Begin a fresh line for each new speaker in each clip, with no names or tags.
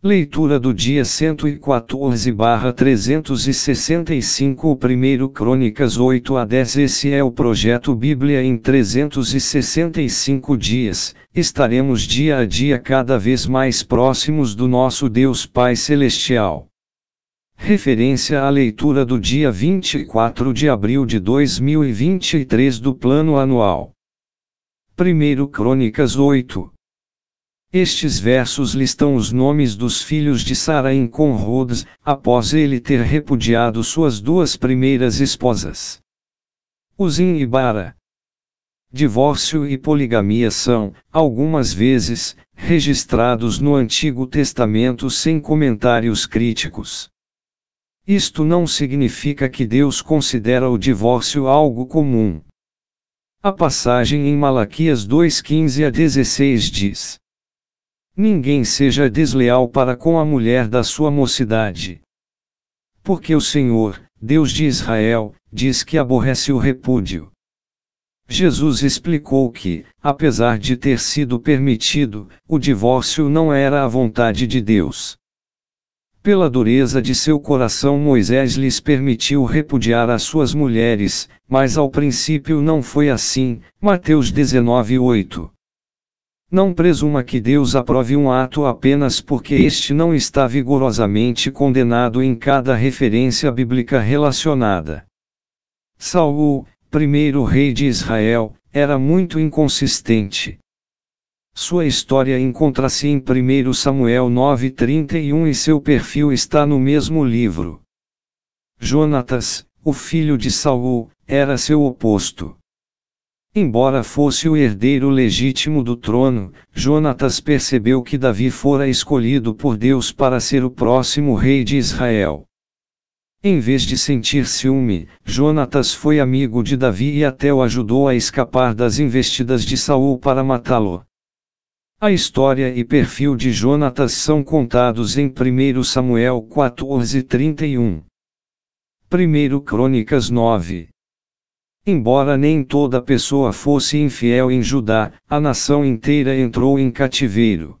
Leitura do dia 114/365. O 1 Crônicas 8 a 10. Esse é o projeto Bíblia em 365 dias. Estaremos dia a dia cada vez mais próximos do nosso Deus Pai Celestial. Referência à leitura do dia 24 de abril de 2023 do Plano Anual. 1 Crônicas 8. Estes versos listam os nomes dos filhos de Saraim com Rodes, após ele ter repudiado suas duas primeiras esposas. Uzim e Bara. Divórcio e poligamia são, algumas vezes, registrados no Antigo Testamento sem comentários críticos. Isto não significa que Deus considera o divórcio algo comum. A passagem em Malaquias 2:15 a 16 diz: ninguém seja desleal para com a mulher da sua mocidade. Porque o Senhor, Deus de Israel, diz que aborrece o repúdio. Jesus explicou que, apesar de ter sido permitido, o divórcio não era a vontade de Deus. Pela dureza de seu coração, Moisés lhes permitiu repudiar as suas mulheres, mas ao princípio não foi assim. Mateus 19:8. Não presuma que Deus aprove um ato apenas porque este não está vigorosamente condenado em cada referência bíblica relacionada. Saul, primeiro rei de Israel, era muito inconsistente. Sua história encontra-se em 1 Samuel 9:31 e seu perfil está no mesmo livro. Jonatas, o filho de Saul, era seu oposto. Embora fosse o herdeiro legítimo do trono, Jonatas percebeu que Davi fora escolhido por Deus para ser o próximo rei de Israel. Em vez de sentir ciúme, Jonatas foi amigo de Davi e até o ajudou a escapar das investidas de Saul para matá-lo. A história e perfil de Jonatas são contados em 1 Samuel 14:31. 1 Crônicas 9. Embora nem toda pessoa fosse infiel em Judá, a nação inteira entrou em cativeiro.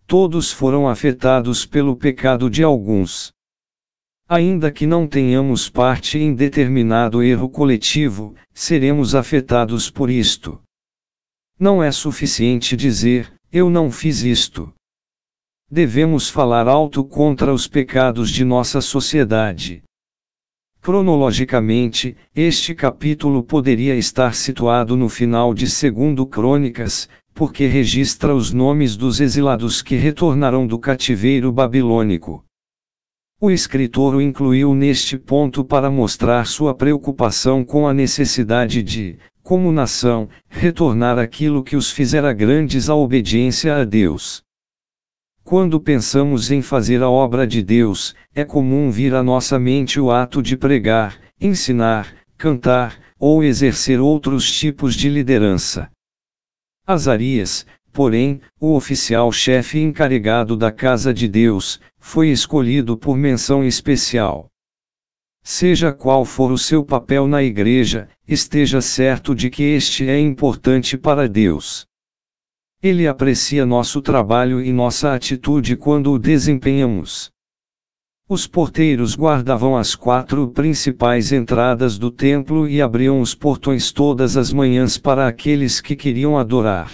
Todos foram afetados pelo pecado de alguns. Ainda que não tenhamos parte em determinado erro coletivo, seremos afetados por isto. Não é suficiente dizer, eu não fiz isto. Devemos falar alto contra os pecados de nossa sociedade. Cronologicamente, este capítulo poderia estar situado no final de 2 Crônicas, porque registra os nomes dos exilados que retornarão do cativeiro babilônico. O escritor o incluiu neste ponto para mostrar sua preocupação com a necessidade de, como nação, retornar aquilo que os fizera grandes à obediência a Deus. Quando pensamos em fazer a obra de Deus, é comum vir à nossa mente o ato de pregar, ensinar, cantar, ou exercer outros tipos de liderança. Azarias, porém, o oficial-chefe encarregado da casa de Deus, foi escolhido por menção especial. Seja qual for o seu papel na igreja, esteja certo de que este é importante para Deus. Ele aprecia nosso trabalho e nossa atitude quando o desempenhamos. Os porteiros guardavam as 4 principais entradas do templo e abriam os portões todas as manhãs para aqueles que queriam adorar.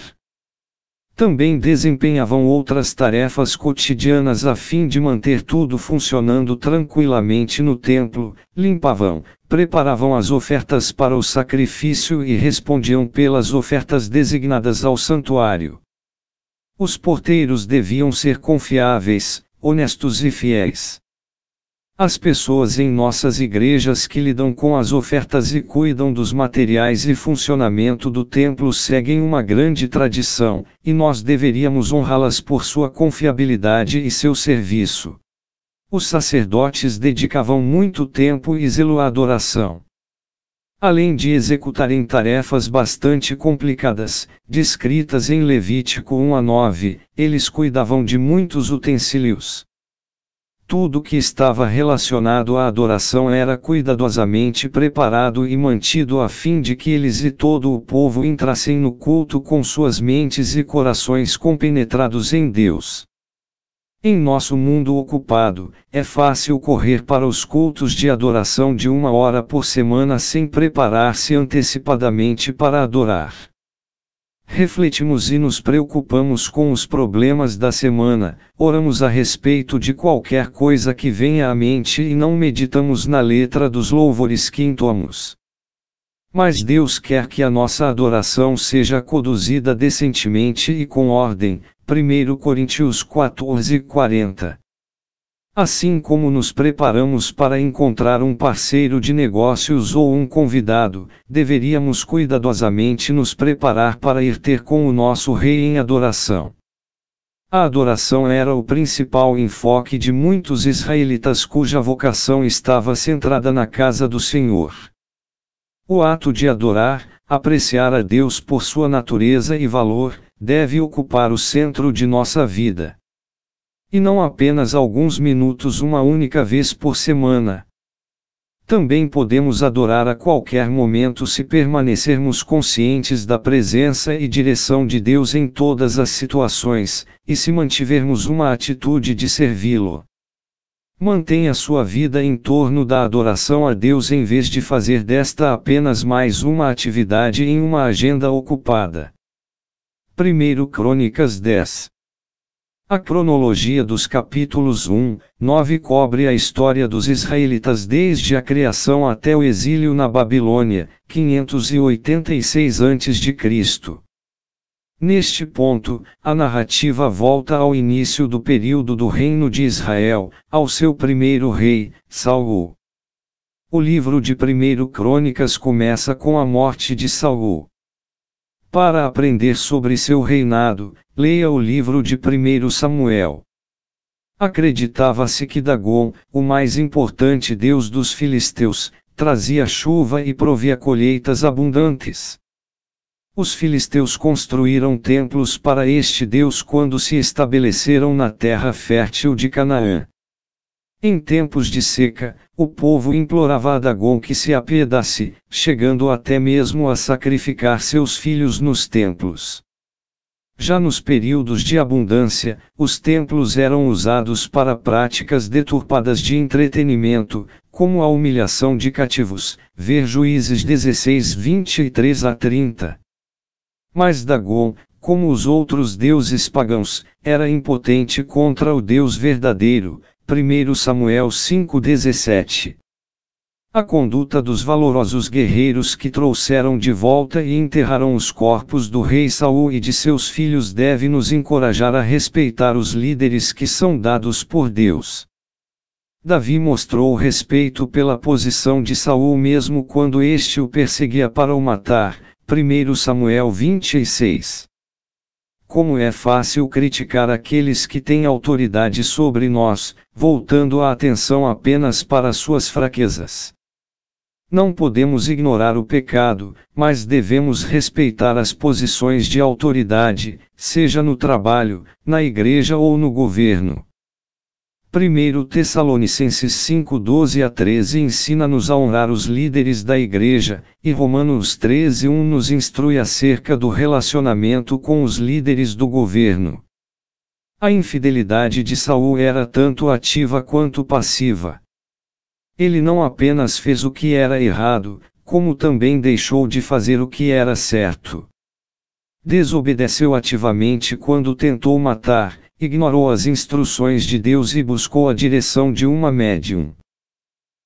Também desempenhavam outras tarefas cotidianas a fim de manter tudo funcionando tranquilamente no templo, limpavam, preparavam as ofertas para o sacrifício e respondiam pelas ofertas designadas ao santuário. Os porteiros deviam ser confiáveis, honestos e fiéis. As pessoas em nossas igrejas que lidam com as ofertas e cuidam dos materiais e funcionamento do templo seguem uma grande tradição, e nós deveríamos honrá-las por sua confiabilidade e seu serviço. Os sacerdotes dedicavam muito tempo e zelo à adoração. Além de executarem tarefas bastante complicadas, descritas em Levítico 1 a 9, eles cuidavam de muitos utensílios. Tudo que estava relacionado à adoração era cuidadosamente preparado e mantido a fim de que eles e todo o povo entrassem no culto com suas mentes e corações compenetrados em Deus. Em nosso mundo ocupado, é fácil correr para os cultos de adoração de 1 hora por semana sem preparar-se antecipadamente para adorar. Refletimos e nos preocupamos com os problemas da semana, oramos a respeito de qualquer coisa que venha à mente e não meditamos na letra dos louvores que entoamos. Mas Deus quer que a nossa adoração seja conduzida decentemente e com ordem. 1 Coríntios 14:40. Assim como nos preparamos para encontrar um parceiro de negócios ou um convidado, deveríamos cuidadosamente nos preparar para ir ter com o nosso Rei em adoração. A adoração era o principal enfoque de muitos israelitas cuja vocação estava centrada na casa do Senhor. O ato de adorar, apreciar a Deus por sua natureza e valor, deve ocupar o centro de nossa vida. E não apenas alguns minutos uma única vez por semana. Também podemos adorar a qualquer momento se permanecermos conscientes da presença e direção de Deus em todas as situações, e se mantivermos uma atitude de servi-lo. Mantenha sua vida em torno da adoração a Deus em vez de fazer desta apenas mais uma atividade em uma agenda ocupada. 1 Crônicas 10. A cronologia dos capítulos 1-9 cobre a história dos israelitas desde a criação até o exílio na Babilônia, 586 a.C. Neste ponto, a narrativa volta ao início do período do reino de Israel, ao seu primeiro rei, Saul. O livro de 1 Crônicas começa com a morte de Saul. Para aprender sobre seu reinado, leia o livro de 1 Samuel. Acreditava-se que Dagom, o mais importante deus dos filisteus, trazia chuva e provia colheitas abundantes. Os filisteus construíram templos para este deus quando se estabeleceram na terra fértil de Canaã. Em tempos de seca, o povo implorava a Dagom que se apiedasse, chegando até mesmo a sacrificar seus filhos nos templos. Já nos períodos de abundância, os templos eram usados para práticas deturpadas de entretenimento, como a humilhação de cativos, ver Juízes 16:23-30. Mas Dagom, como os outros deuses pagãos, era impotente contra o Deus verdadeiro. 1 Samuel 5:17. A conduta dos valorosos guerreiros que trouxeram de volta e enterraram os corpos do rei Saul e de seus filhos deve nos encorajar a respeitar os líderes que são dados por Deus. Davi mostrou respeito pela posição de Saul mesmo quando este o perseguia para o matar. 1 Samuel 26. Como é fácil criticar aqueles que têm autoridade sobre nós, voltando a atenção apenas para suas fraquezas. Não podemos ignorar o pecado, mas devemos respeitar as posições de autoridade, seja no trabalho, na igreja ou no governo. 1 Tessalonicenses 5:12-13 ensina-nos a honrar os líderes da igreja, e Romanos 13:1 nos instrui acerca do relacionamento com os líderes do governo. A infidelidade de Saul era tanto ativa quanto passiva. Ele não apenas fez o que era errado, como também deixou de fazer o que era certo. Desobedeceu ativamente quando tentou matar, ignorou as instruções de Deus e buscou a direção de uma médium.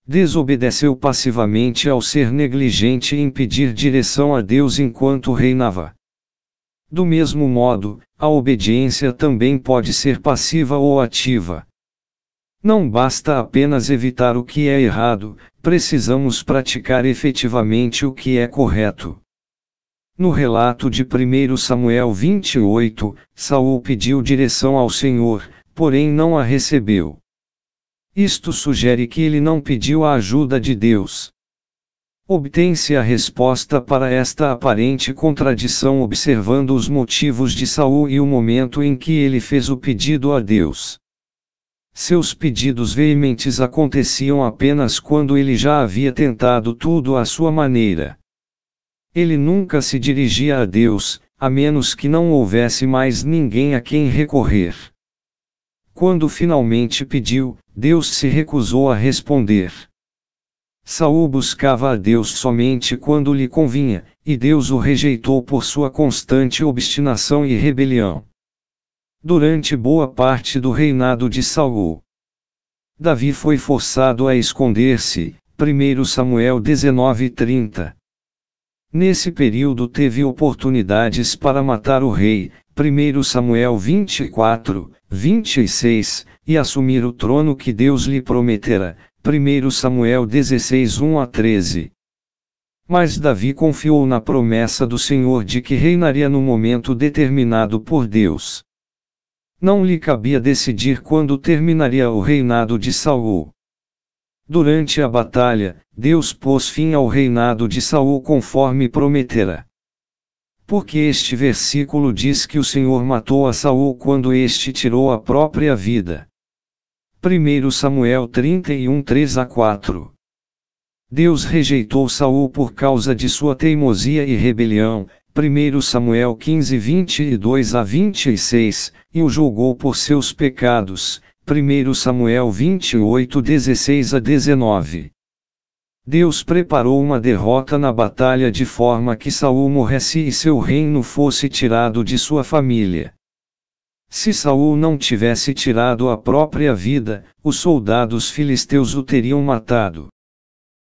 Desobedeceu passivamente ao ser negligente em pedir direção a Deus enquanto reinava. Do mesmo modo, a obediência também pode ser passiva ou ativa. Não basta apenas evitar o que é errado, precisamos praticar efetivamente o que é correto. No relato de 1 Samuel 28, Saul pediu direção ao Senhor, porém não a recebeu. Isto sugere que ele não pediu a ajuda de Deus. Obtém-se a resposta para esta aparente contradição observando os motivos de Saul e o momento em que ele fez o pedido a Deus. Seus pedidos veementes aconteciam apenas quando ele já havia tentado tudo à sua maneira. Ele nunca se dirigia a Deus, a menos que não houvesse mais ninguém a quem recorrer. Quando finalmente pediu, Deus se recusou a responder. Saul buscava a Deus somente quando lhe convinha, e Deus o rejeitou por sua constante obstinação e rebelião. Durante boa parte do reinado de Saul, Davi foi forçado a esconder-se. 1 Samuel 19:30. Nesse período teve oportunidades para matar o rei, 1 Samuel 24:26, e assumir o trono que Deus lhe prometera, 1 Samuel 16:1-13. Mas Davi confiou na promessa do Senhor de que reinaria no momento determinado por Deus. Não lhe cabia decidir quando terminaria o reinado de Saul. Durante a batalha, Deus pôs fim ao reinado de Saul conforme prometera. Porque este versículo diz que o Senhor matou a Saul quando este tirou a própria vida. 1 Samuel 31:3-4. Deus rejeitou Saul por causa de sua teimosia e rebelião, 1 Samuel 15:22-26, e o julgou por seus pecados, 1 Samuel 28:16-19. Deus preparou uma derrota na batalha de forma que Saul morresse e seu reino fosse tirado de sua família. Se Saul não tivesse tirado a própria vida, os soldados filisteus o teriam matado.